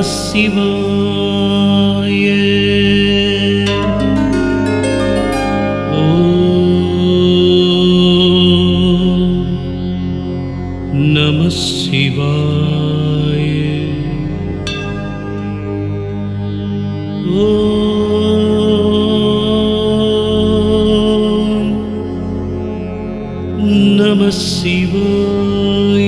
சிவாய. நம சிவாய. நம சிவாய.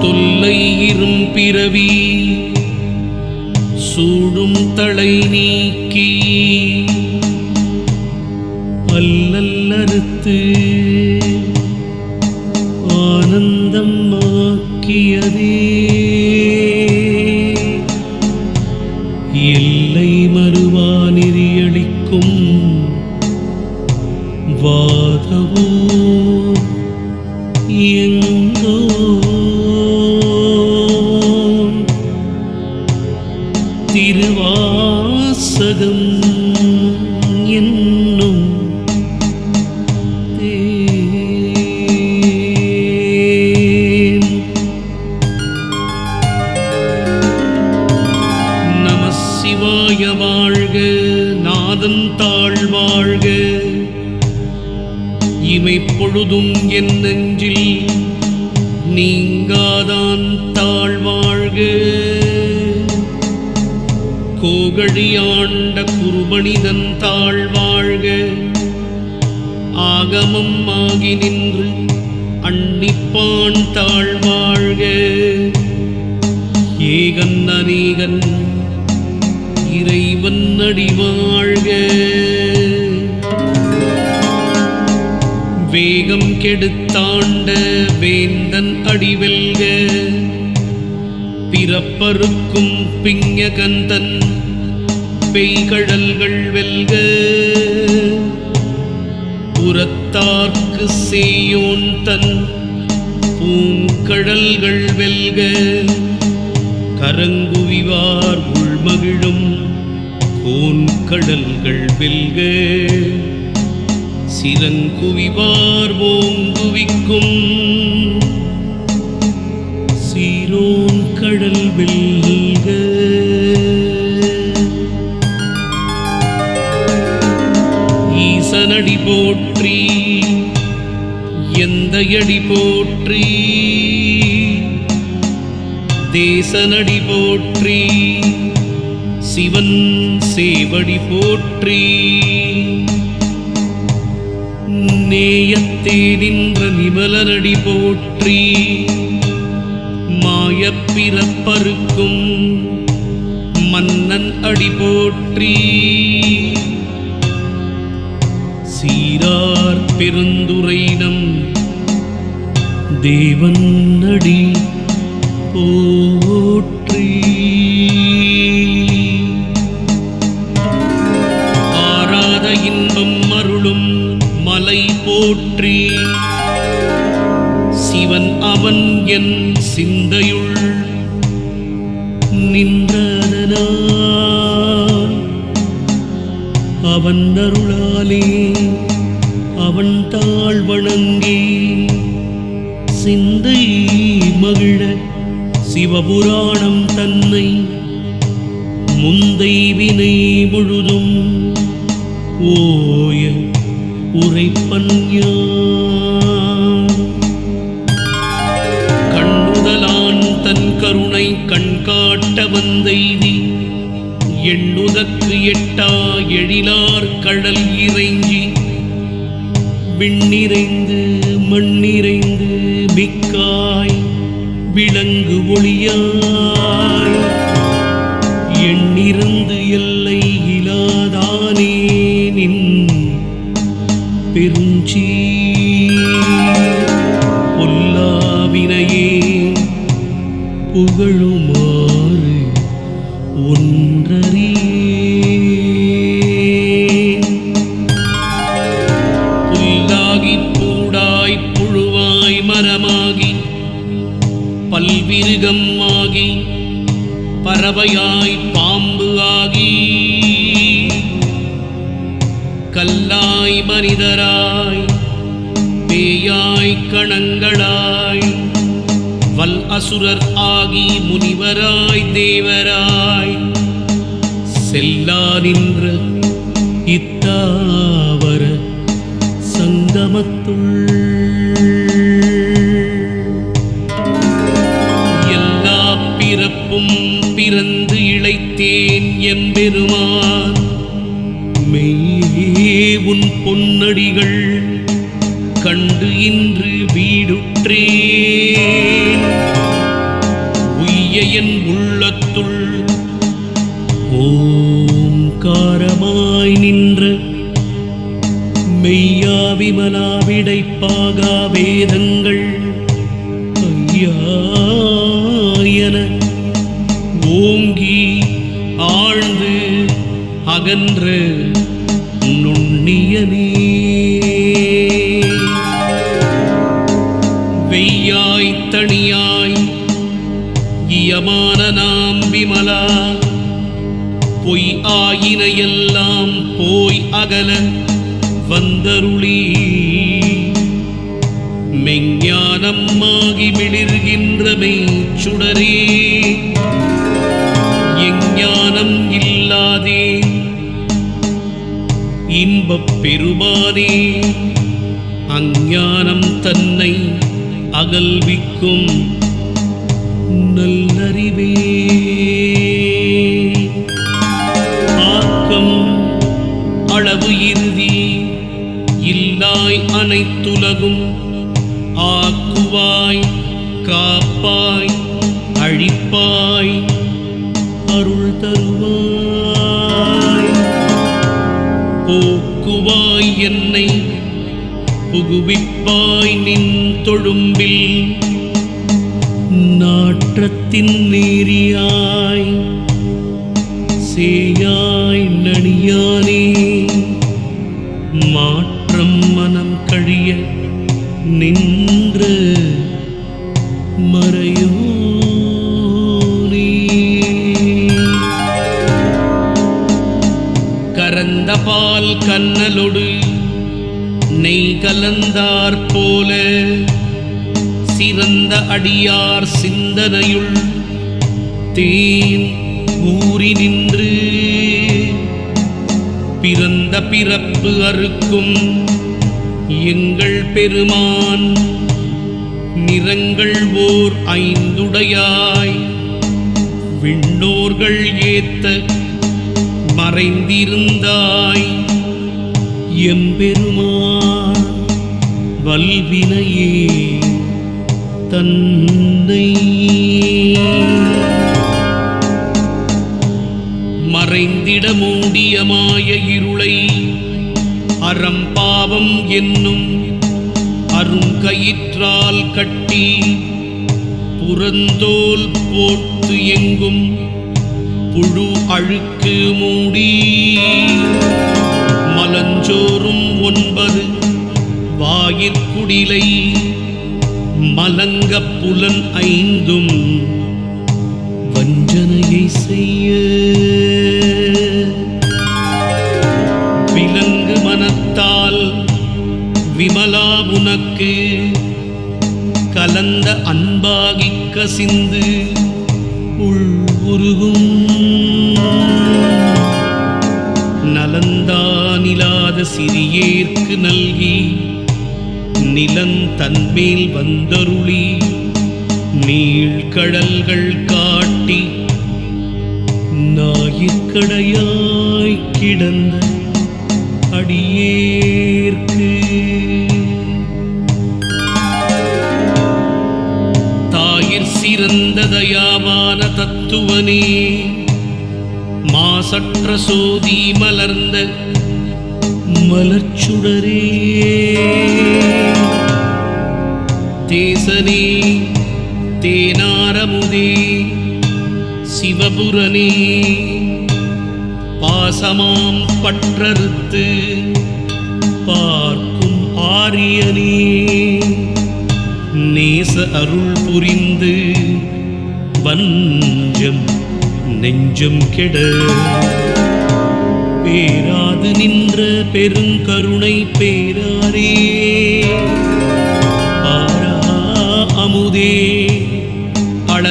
தொல்லை இரும்பிறவி சூடும் தளை நீக்கி அல்லல்லறுத்து ஆனந்தம் ஆக்கியதே எல்லை மறுவா நெறியளிக்கும் வாதவோ எங்கோ திருவாசகம் என்னும் நம சிவாய வாழ்க, நாதன் தாழ் வாழ்க, இமைப்பொழுதும் என் நெஞ்சில் நீங்காதான் தாழ் வாழ்க. கோகழியாண்ட குருமனிதன் தாழ் வாழ்க, ஆகமம் ஆகி நின்று அன்னிப்பான் தாழ் வாழ்க. ஏகன் அநேகன் இறைவன் அடி வாழ்க. வேகம் கெடுத்தாண்ட வேந்தன் அடி வெல்க. பிறப்பருக்கும் பிஞகந்தன் பெய்கடல்கள் வெல்க. புறத்தார்க்கு சேயோன் தன் பூங்கடல்கள் வெல்க. கரங்குவிவார் உள்மகிழும் கோன்கடல்கள் வெல்க. சிறங்குவிவார் ஓங்குவிக்கும் சீரோன் கடல் வெல்க. ஈசனடி போற்றி, எந்தையடி போற்றி, தேசனடி போற்றி, சிவன் சேவடி போற்றி. நேயத்தே நின்ற நிமலனடி போற்றி. மாயப்பிறப்பருக்கும் மன்னன் அடி போற்றி. சீரார் பெருந்துரைனம் தேவன் அடி போற்றி. ஆராத இன்பம் அருளும் மலை போற்றி. சிவன் அவன் என் சிந்தையுள் நின்றதனால் அவன் அருளாலே அவன் தாழ் வணங்கி சிந்தை மகிழ சிவபுராணம் தன்னை முந்தை வினை முழுதும் ஓய உரைப்பன் யான். கண்ணுதலான் தன் கருணை கண்காட்ட வந்தெய்தி எண்ணுதற்கு எட்டா எழிலார் கடல் இறைஞ்சி விண்ணிறைந்து மண்ணிறைந்து மிக்காய் விளங்கு ஒளியாய் எண்ணிறந்து எல்லை இலாதானே நின் பெருஞ்சி பொல்லாவினையே புகழுமாறு ஒன்றறியே. புல்லாகி பூடாய் புழுவாய் மரமாகி பல்விருகம் ஆகி பறவையாய் பாம்பு ஆகி கல்லாய் மனிதராய் பேயாய் கணங்களாய் மல் அசுரர் ஆகி முனிவராய் தேவராய் செல்லா நின்ற இத்தாவர சங்கமத்துள் எல்லா பிறப்பும் பிறந்து இளைத்தேன் எம்பெருமான் மெய்யே உன் பொன்னடிகள் கண்டு இன்று வீடுற்றேன் உய்ய என் உள்ளத்துள் ஓம்காரமாய் நின்ற மெய்யா விமலா விடைப்பாகா வேதங்கள் ஐயாயன ஓங்கி ஆழ்ந்து அகன்ற நுண்ணியனே வெய்யாய் தனியாய் இயமான நாம் விமலா பொய் ஆயின எல்லாம் போய் அகல வந்தருளி மெஞ்ஞானமாகி மிளிர்கின்ற மெய்ச்சுடரே எஞ்ஞானம் இல்லாதே இன்பப் பெருமானே அஞ்ஞானம் தன்னை அகல்விக்கும் நல்லறிவே ஆக்கம் அளவு இறுதி இல்லாய் அனைத்துலகும் ஆக்குவாய் காப்பாய் அழிப்பாய் அருள் தருவாய் போக்குவாய் என்னை புகுவிப்பாய் நின் தொழும்பில் நாற்றத்தின் நேரியாய் சேயாய் நணியானே மாற்றம் மனம் கழிய நின்ற மறையோனே கரந்த பால் கண்ணலொடு நெய் கலந்தார் போல சிறந்த அடியார் சிந்தனையுள் தேன் ஊறி நின்று பிறந்த பிறப்பு அறுக்கும் எங்கள் பெருமான் நிறங்கள் ஓர் ஐந்துடையாய் விண்ணோர்கள் ஏத்த மறைந்திருந்தாய் எம்பெருமான் வல்வினையே தன்னை மறைந்திட மூடிய மாய இருளை அறம்பாவம் என்னும் அருங்கயிற்றால் கட்டி புறந்தோல் போர்த்து எங்கும் புழு அழுக்கு மூடி மலஞ்சோறும் 9 வாயிற்குடிலை மலங்க புலன் 5 வஞ்சனையை செய்ய விலங்கு மனத்தால் விமலா உனக்கு கலந்த அன்பாகிக் கசிந்து உள் உருகும் நலந்தானிலாத சிறியேற்கு நல்கி நிலந்தன்மேல் வந்தருளி நீழ்கடல்கள் காட்டி ஞாயிற்கடையாய் கிடந்த அடியேற்கு தாயிற் சிறந்த தயாவான தத்துவனே மாசற்ற சோதி மலர்ந்த மலர்ச்சுடரே தேசனே தேனாரமுதே சிவபுரனே பாசமாம் பற்றறுத்து பார்க்கும் ஆரியனே நேச அருள் புரிந்து வஞ்சம் நெஞ்சம் கெட பேராது நின்ற பெருங்கருணை பேராரே ஆரா அமுதே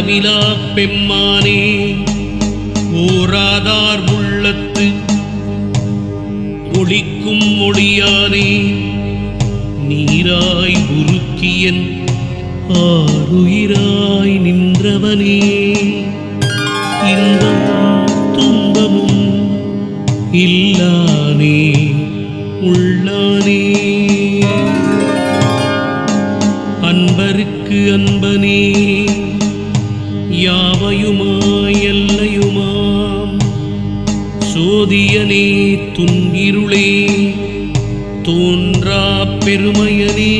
அளவிலா பெம்மானே ஓராதார் உள்ளத்து ஒளிக்கும் ஒளியானே நீராய் உருக்கியன் ஆருயிராய் நின்றவனே இன்பமும் துன்பமும் இல்லானே உள்ளானே அன்பருக்கு அன்பனே யாவையுமாய் எல்லையுமாம் சோதியனே துன்கிருளே தோன்றா பெருமையனே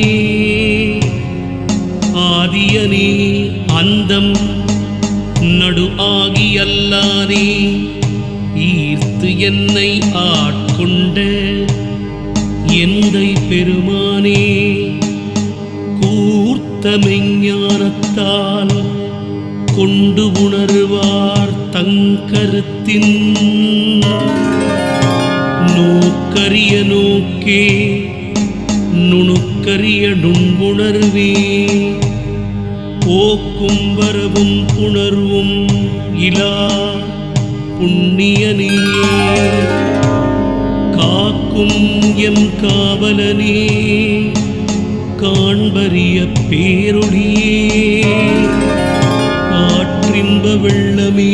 ஆதியனே அந்தம் நடு ஆகி அல்லானே ஈர்த்து என்னை ஆட்கொண்ட எந்தை பெருமானே கூர்த்த மெஞ்ஞானத்தால் கொண்டு உணர்வார் தங்கருத்தின் நோக்கரிய நோக்கே நுணுக்கரிய நுண்புணர்வே போக்கும் வரவும் புணர்வும் இலா புண்ணியனே காக்கும் எம் காவலனே காண்பரிய பேரொழியே ஆற்றின்ப வெள்ளமே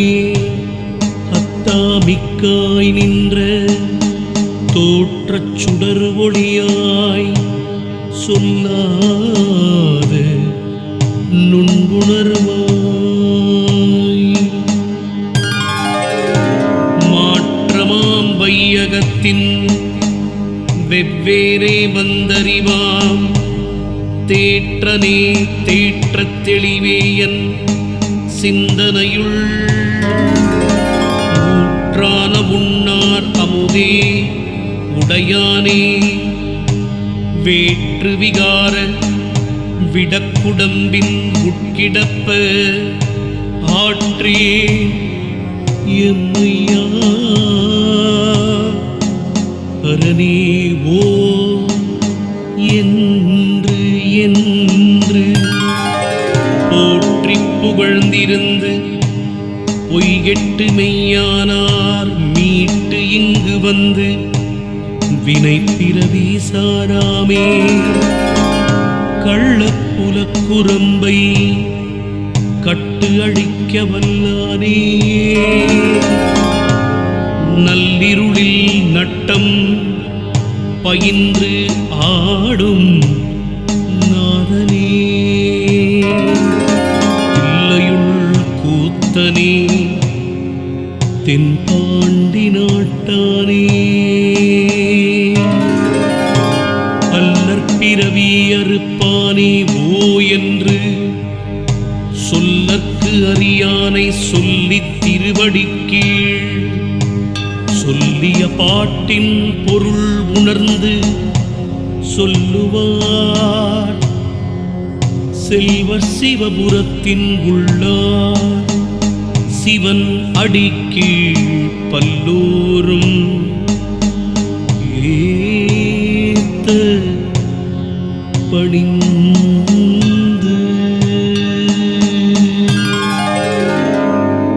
அத்தாமிக்காய் நின்ற தோற்றச் சுடர் ஒளியாய் சொல்லாத நுண்புணர்வாய் மாற்றமாம் வையகத்தின் வெவ்வேறே வந்தறிவாம் தேற்றனே தேற்றத் தெளிவேயன் சிந்தனையுள் ஊற்றான உண்ணார் அமுதே உடையானே வேற்று விகார விடக்குடம்பின் உட்கிடப்ப ஆற்றே எம்மையா அரணே ஓ என்று என்று போற்றி புகழ்ந்திருந்து பொய்கெட்டு மெய்யானார் மீட்டு இங்கு வந்து வினை பிறவி சாராமே கள்ளப்புலக்குரம்பை கட்டு அழிக்க வல்லானே நல்லிருளில் நட்டம் பயின்று ஆடும் நாதனே தில்லையுள் கூத்தனே தென்பாண்டி நாட்டானே அல்லற்பிறவி அறுப்பானே ஓ என்று சொல்லற்கு அறியானை சொல்லித் திருவடிக்கீழ் சொல்லிய பாட்டின் பொருள் உணர்ந்து சொல்லுவார் செல்வர் சிவபுரத்தின் உள்ளார் சிவன் அடிக்கீழ் பல்லோரும் ஏத்த பணிந்து.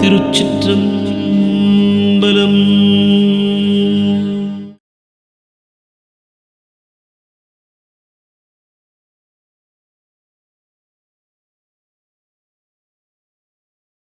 திருச்சிற்றம்பலம்.